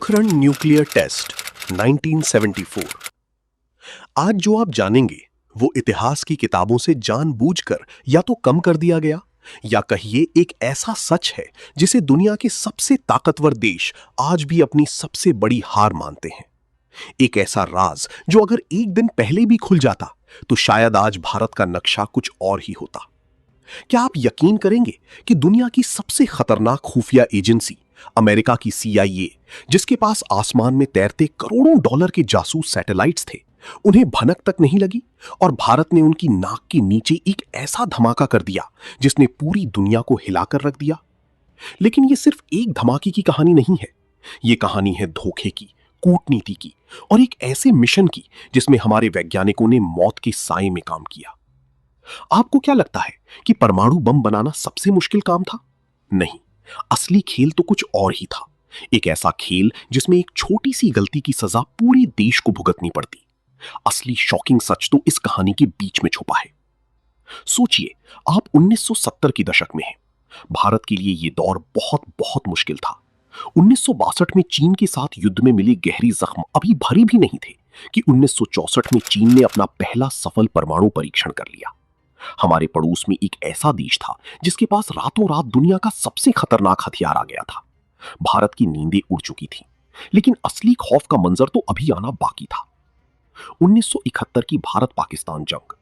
Pokhran nuclear test 1974। आज जो आप जानेंगे वो इतिहास की किताबों से जानबूझकर या तो कम कर दिया गया या कहिए एक ऐसा सच है जिसे दुनिया के सबसे ताकतवर देश आज भी अपनी सबसे बड़ी हार मानते हैं। एक ऐसा राज जो अगर एक दिन पहले भी खुल जाता तो शायद आज भारत का नक्शा कुछ और ही होता। क्या आप यकीन करेंगे कि दुनिया की सबसे खतरनाक खुफिया एजेंसी अमेरिका की CIA, जिसके पास आसमान में तैरते करोड़ों डॉलर के जासूस सैटेलाइट्स थे, उन्हें भनक तक नहीं लगी और भारत ने उनकी नाक के नीचे एक ऐसा धमाका कर दिया जिसने पूरी दुनिया को हिलाकर रख दिया। लेकिन यह सिर्फ एक धमाके की कहानी नहीं है, यह कहानी है धोखे की, कूटनीति की और एक ऐसे मिशन की जिसमें हमारे वैज्ञानिकों ने मौत के साए में काम किया। आपको क्या लगता है कि परमाणु बम बनाना सबसे मुश्किल काम था? नहीं, असली खेल तो कुछ और ही था। एक ऐसा खेल जिसमें एक छोटी सी गलती की सजा पूरे देश को भुगतनी पड़ती। असली शॉकिंग सच तो इस कहानी के बीच में छुपा है। सोचिए, आप 1970 के दशक में हैं। भारत के लिए यह दौर बहुत बहुत मुश्किल था। 1962 में चीन के साथ युद्ध में मिले गहरी जख्म अभी भरे भी नहीं थे कि 1964 में चीन ने अपना पहला सफल परमाणु परीक्षण कर लिया। हमारे पड़ोस में एक ऐसा देश था जिसके पास रातों रात दुनिया का सबसे खतरनाक हथियार आ गया था। भारत की नींदें उड़ चुकी थी, लेकिन असली खौफ का मंजर तो अभी आना बाकी था। 1971 की भारत पाकिस्तान जंग।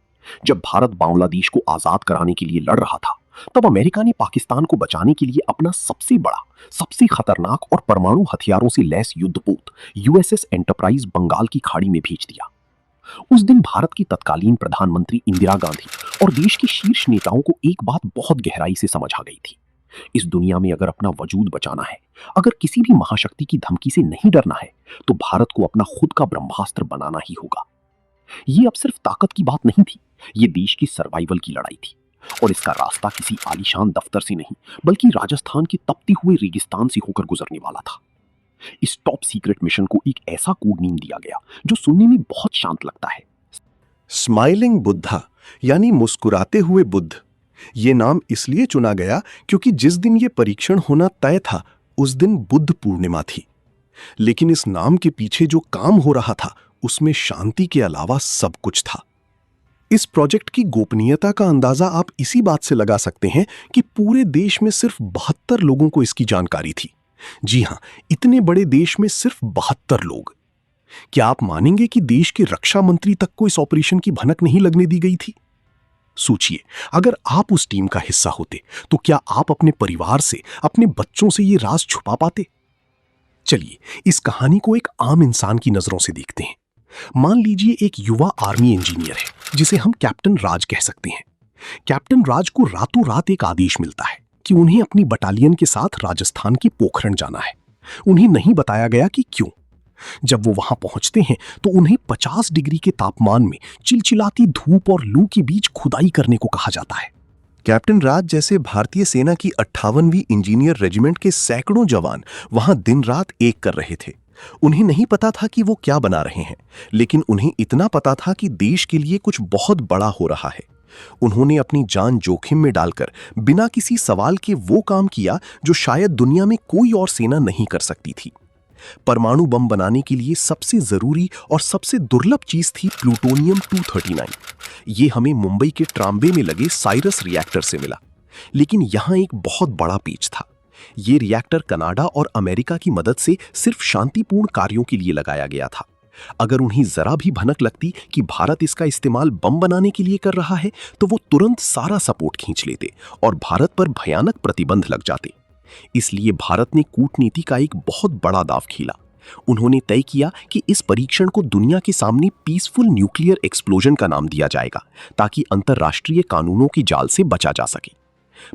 जब भारत बांग्लादेश को आजाद कराने के लिए लड़ रहा था, तब अमेरिका ने पाकिस्तान को बचाने के लिए अपना सबसे बड़ा, सबसे खतरनाक और परमाणु हथियारों से लैस युद्धपोत USS एंटरप्राइज बंगाल की खाड़ी में भेज दिया। उस दिन भारत की तत्कालीन प्रधानमंत्री इंदिरा गांधी और देश के शीर्ष नेताओं को एक बात बहुत गहराई से समझ आ गई थी। इस दुनिया में अगर अपना वजूद बचाना है, अगर किसी भी महाशक्ति की धमकी से नहीं डरना है, तो भारत को अपना खुद का ब्रह्मास्त्र बनाना ही होगा। ये अब सिर्फ ताकत की बात नहीं थी, ये देश की सर्वाइवल की लड़ाई थी। और इसका रास्ता किसी आलीशान दफ्तर से नहीं, बल्कि राजस्थान के तपते हुए रेगिस्तान से होकर गुजरने वाला था। इस टॉप सीक्रेट मिशन को एक ऐसा कोड नेम दिया गया जो सुनने में बहुत शांत लगता है। स्माइलिंग बुद्धा, यानी मुस्कुराते हुए बुद्ध। यह नाम इसलिए चुना गया क्योंकि जिस दिन यह परीक्षण होना तय था उस दिन बुद्ध पूर्णिमा थी। लेकिन इस नाम के पीछे जो काम हो रहा था उसमें शांति के अलावा सब कुछ था। इस प्रोजेक्ट की गोपनीयता का अंदाजा आप इसी बात से लगा सकते हैं कि पूरे देश में सिर्फ 72 लोगों को इसकी जानकारी थी। जी हां, इतने बड़े देश में सिर्फ 72 लोग। क्या आप मानेंगे कि देश के रक्षा मंत्री तक को इस ऑपरेशन की भनक नहीं लगने दी गई थी? सोचिए, अगर आप उस टीम का हिस्सा होते तो क्या आप अपने परिवार से, अपने बच्चों से यह राज छुपा पाते? चलिए इस कहानी को एक आम इंसान की नजरों से देखते हैं। मान लीजिए एक युवा आर्मी इंजीनियर है जिसे हम कैप्टन राज कह सकते हैं। कैप्टन राज को रातों रात एक आदेश मिलता है कि उन्हें अपनी बटालियन के साथ राजस्थान की पोखरण जाना है। उन्हें नहीं बताया गया कि क्यों। जब वो वहां पहुंचते हैं तो उन्हें 50 डिग्री के तापमान में चिलचिलाती धूप और लू के बीच खुदाई करने को कहा जाता है। कैप्टन राज जैसे भारतीय सेना की 58वीं इंजीनियर रेजिमेंट के सैकड़ों जवान वहां दिन रात एक कर रहे थे। उन्हें नहीं पता था कि वो क्या बना रहे हैं, लेकिन उन्हें इतना पता था कि देश के लिए कुछ बहुत बड़ा हो रहा है। उन्होंने अपनी जान जोखिम में डालकर बिना किसी सवाल के वो काम किया जो शायद दुनिया में कोई और सेना नहीं कर सकती थी। परमाणु बम बनाने के लिए सबसे जरूरी और सबसे दुर्लभ चीज थी प्लूटोनियम 239। ये हमें मुंबई के ट्राम्बे में लगे साइरस रिएक्टर से मिला। लेकिन यहां एक बहुत बड़ा पेच था। ये रिएक्टर कनाडा और अमेरिका की मदद से सिर्फ शांतिपूर्ण कार्यों के लिए लगाया गया था। अगर उन्हें जरा भी भनक लगती कि भारत इसका इस्तेमाल बम बनाने के लिए कर रहा है तो वो तुरंत सारा सपोर्ट खींच लेते और भारत पर भयानक प्रतिबंध लग जाते। इसलिए भारत ने कूटनीति का एक बहुत बड़ा दांव खेला। उन्होंने तय किया कि इस परीक्षण को दुनिया के सामने पीसफुल न्यूक्लियर एक्सप्लोजन का नाम दिया जाएगा ताकि अंतर्राष्ट्रीय कानूनों की जाल से बचा जा सके।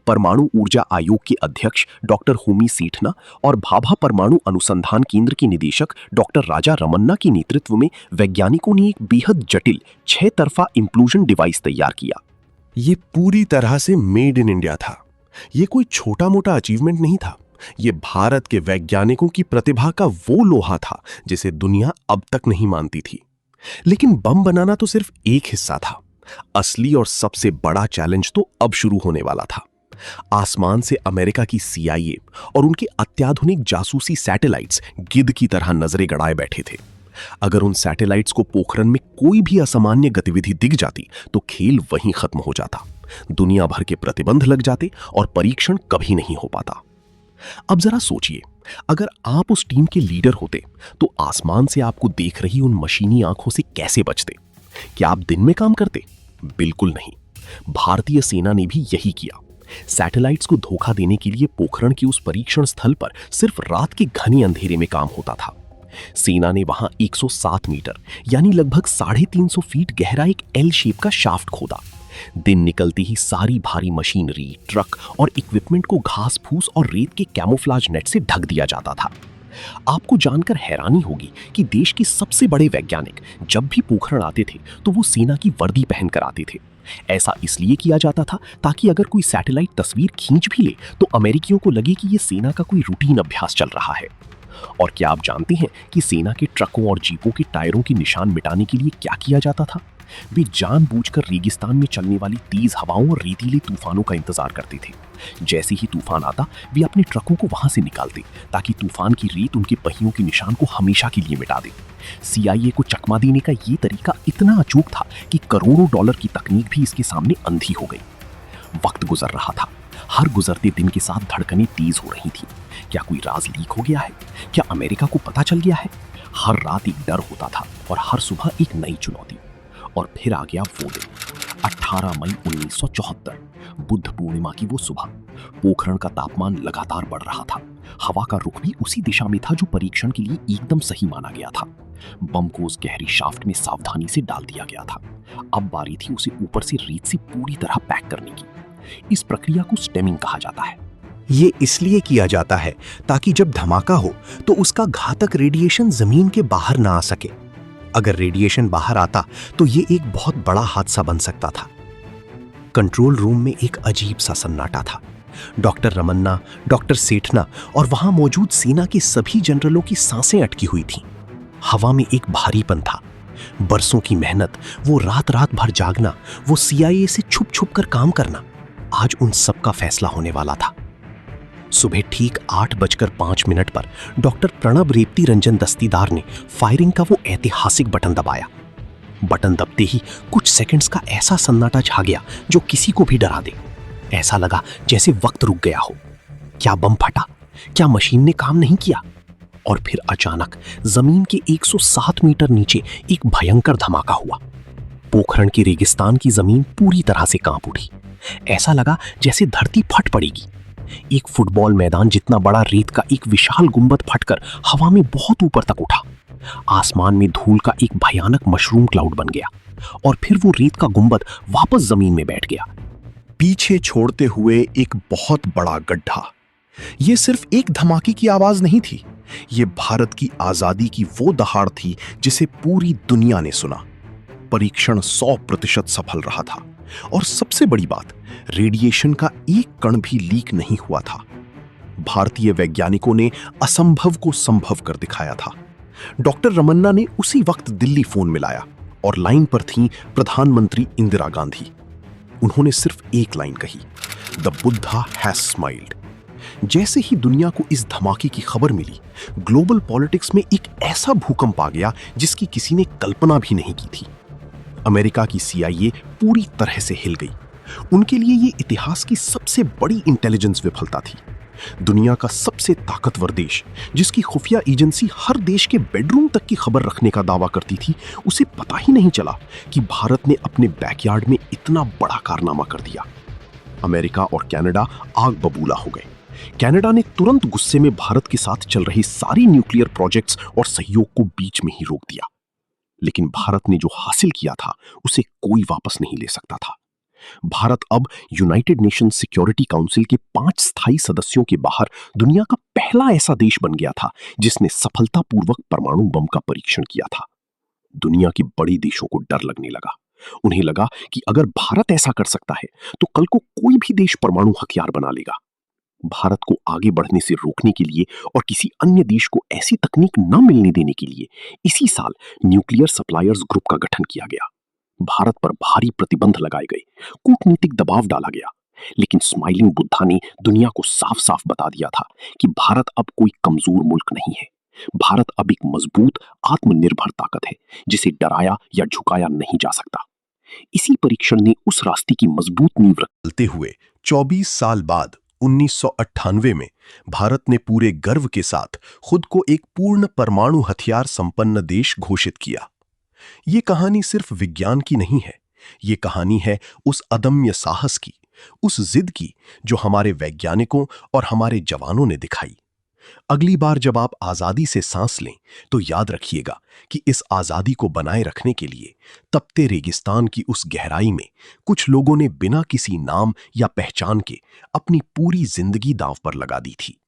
परमाणु ऊर्जा आयोग के अध्यक्ष डॉक्टर होमी सेठना और भाभा परमाणु अनुसंधान केंद्र के निदेशक डॉक्टर राजा रमन्ना के नेतृत्व में वैज्ञानिकों ने एक बेहद जटिल 6 तरफा इंप्लोजन डिवाइस तैयार किया। ये पूरी तरह से मेड इन इंडिया था। ये कोई छोटा मोटा अचीवमेंट नहीं था। ये भारत के वैज्ञानिकों की प्रतिभा का वो लोहा था जिसे दुनिया अब तक नहीं मानती थी। लेकिन बम बनाना तो सिर्फ एक हिस्सा था। असली और सबसे बड़ा चैलेंज तो अब शुरू होने वाला था। आसमान से अमेरिका की CIA और उनके अत्याधुनिक जासूसी सैटेलाइट्स गिद्ध की तरह नजरें गड़ाए बैठे थे। अगर उन सैटेलाइट्स को पोखरण में कोई भी असामान्य गतिविधि दिख जाती तो खेल वहीं खत्म हो जाता, दुनिया भर के प्रतिबंध लग जाते और परीक्षण कभी नहीं हो पाता। अब जरा सोचिए, अगर आप उस टीम के लीडर होते तो आसमान से आपको देख रही उन मशीनी आंखों से कैसे बचते? क्या आप दिन में काम करते? बिल्कुल नहीं। भारतीय सेना ने भी यही किया। सैटेलाइट्स को धोखा देने के लिए पोखरण के उस परीक्षण स्थल पर सिर्फ रात के घने अंधेरे में काम होता था। सेना ने वहां 107 मीटर यानी लगभग 350 फीट गहरा एक एल शेप का शाफ्ट खोदा। दिन निकलते ही सारी भारी मशीनरी, ट्रक और इक्विपमेंट को घास फूस और रेत के कैमोफ्लाज नेट से ढक दिया जाता था। आपको जानकर हैरानी होगी कि देश के सबसे बड़े वैज्ञानिक जब भी पोखरण आते थे तो वो सेना की वर्दी पहनकर आते थे। ऐसा इसलिए किया जाता था ताकि अगर कोई सैटेलाइट तस्वीर खींच भी ले तो अमेरिकियों को लगे कि ये सेना का कोई रूटीन अभ्यास चल रहा है। और क्या आप जानते हैं कि सेना के ट्रकों और जीपों के टायरों के निशान मिटाने के लिए क्या किया जाता था? वे जानबूझकर रेगिस्तान में चलने वाली तेज हवाओं और रेतीले तूफानों का इंतजार करते थे। जैसे ही तूफान आता वे अपने ट्रकों को वहां से निकालते ताकि तूफान की रेत उनके पहियों के निशान को हमेशा के लिए मिटा दे। CIA को चकमा देने का ये तरीका इतना अचूक था कि करोड़ों डॉलर की तकनीक भी इसके सामने अंधी हो गई। वक्त गुजर रहा था। हर गुजरते दिन के साथ धड़कनें तेज हो रही थी। क्या कोई राज लीक हो गया है? क्या अमेरिका को पता चल गया है? हर रात एक डर होता था और हर सुबह एक नई चुनौती। और फिर आ गया वो दिन, 18 मई 1974, बुद्ध पूर्णिमा की वो सुबह। पोखरण का तापमान लगातार बढ़ रहा था। हवा का रुख भी उसी दिशा में था जो परीक्षण के लिए एकदम सही माना गया था। बम को उस गहरी शाफ्ट में सावधानी से डाल दिया गया था। अब बारी थी उसे ऊपर से रेत से पूरी तरह पैक करने की। इस प्रक्रिया को स्टेमिंग कहा जाता है। ये इसलिए किया जाता है ताकि जब धमाका हो तो उसका घातक रेडिएशन जमीन के बाहर ना आ सके। अगर रेडिएशन बाहर आता तो ये एक बहुत बड़ा हादसा बन सकता था। कंट्रोल रूम में एक अजीब सा सन्नाटा था। डॉक्टर रमन्ना, डॉक्टर सेठना और वहां मौजूद सेना के सभी जनरलों की सांसें अटकी हुई थीं। हवा में एक भारीपन था। बरसों की मेहनत, वो रात रात भर जागना, वो CIA से छुप छुप कर काम करना, आज उन सब का फैसला होने वाला था। सुबह ठीक 8:05 पर डॉक्टर प्रणब रेवती रंजन दस्तीदार ने फायरिंग का वो ऐतिहासिक बटन दबाया। बटन दबते ही कुछ सेकंड्स का ऐसा सन्नाटा छा गया जो किसी को भी डरा दे। ऐसा लगा जैसे वक्त रुक गया हो। क्या बम फटा? क्या मशीन ने काम नहीं किया? और फिर अचानक जमीन के 107 मीटर नीचे एक भयंकर धमाका हुआ। पोखरण के रेगिस्तान की जमीन पूरी तरह से कांप उठी। ऐसा लगा जैसे धरती फट पड़ेगी। एक फुटबॉल मैदान जितना बड़ा रेत का एक विशाल गुंबद फटकर हवा में बहुत ऊपर तक उठा। आसमान में धूल का एक भयानक मशरूम क्लाउड बन गया और फिर वो रेत का गुंबद वापस जमीन में बैठ गया, पीछे छोड़ते हुए एक बहुत बड़ा गड्ढा। ये सिर्फ एक धमाके की आवाज नहीं थी, ये भारत की आजादी की वो दहाड़ थी जिसे पूरी दुनिया ने सुना। परीक्षण 100% सफल रहा था और सबसे बड़ी बात, रेडिएशन का एक कण भी लीक नहीं हुआ था। भारतीय वैज्ञानिकों ने असंभव को संभव कर दिखाया था। डॉक्टर रमन्ना ने उसी वक्त दिल्ली फोन मिलाया और लाइन पर थीं प्रधानमंत्री इंदिरा गांधी। उन्होंने सिर्फ एक लाइन कही, द बुद्धा हैज स्माइल्ड। जैसे ही दुनिया को इस धमाके की खबर मिली, ग्लोबल पॉलिटिक्स में एक ऐसा भूकंप आ गया जिसकी किसी ने कल्पना भी नहीं की थी। अमेरिका की CIA पूरी तरह से हिल गई। उनके लिए ये इतिहास की सबसे बड़ी इंटेलिजेंस विफलता थी। दुनिया का सबसे ताकतवर देश, जिसकी खुफिया एजेंसी हर देश के बेडरूम तक की खबर रखने का दावा करती थी, उसे पता ही नहीं चला कि भारत ने अपने बैकयार्ड में इतना बड़ा कारनामा कर दिया। अमेरिका और कनाडा आग बबूला हो गए। कनाडा ने तुरंत गुस्से में भारत के साथ चल रही सारी न्यूक्लियर प्रोजेक्ट्स और सहयोग को बीच में ही रोक दिया। लेकिन भारत ने जो हासिल किया था उसे कोई वापस नहीं ले सकता था। भारत अब यूनाइटेड नेशंस सिक्योरिटी काउंसिल के 5 स्थायी सदस्यों के बाहर दुनिया का पहला ऐसा देश बन गया था जिसने सफलतापूर्वक परमाणु बम का परीक्षण किया था। दुनिया के बड़े देशों को डर लगने लगा। उन्हें लगा कि अगर भारत ऐसा कर सकता है तो कल को कोई भी देश परमाणु हथियार बना लेगा। भारत को आगे बढ़ने से रोकने के लिए और किसी अन्य देश को ऐसी तकनीक न मिलने देने के लिए इसी साल न्यूक्लियर सप्लायर्स ग्रुप का गठन किया गया। भारत पर भारी प्रतिबंध लगाए गए, कूटनीतिक दबाव डाला गया। लेकिन स्माइलिंग बुद्धा ने दुनिया को साफ साफ बता दिया था कि भारत अब कोई कमजोर मुल्क नहीं है। भारत अब एक मजबूत आत्मनिर्भर ताकत है जिसे डराया या झुकाया नहीं जा सकता। इसी परीक्षण ने उस रास्ते की मजबूत नींव चलते हुए 24 साल बाद 1998 में भारत ने पूरे गर्व के साथ खुद को एक पूर्ण परमाणु हथियार संपन्न देश घोषित किया। ये कहानी सिर्फ विज्ञान की नहीं है, ये कहानी है उस अदम्य साहस की, उस जिद की जो हमारे वैज्ञानिकों और हमारे जवानों ने दिखाई। अगली बार जब आप आजादी से सांस लें तो याद रखिएगा कि इस आजादी को बनाए रखने के लिए तपते रेगिस्तान की उस गहराई में कुछ लोगों ने बिना किसी नाम या पहचान के अपनी पूरी जिंदगी दांव पर लगा दी थी।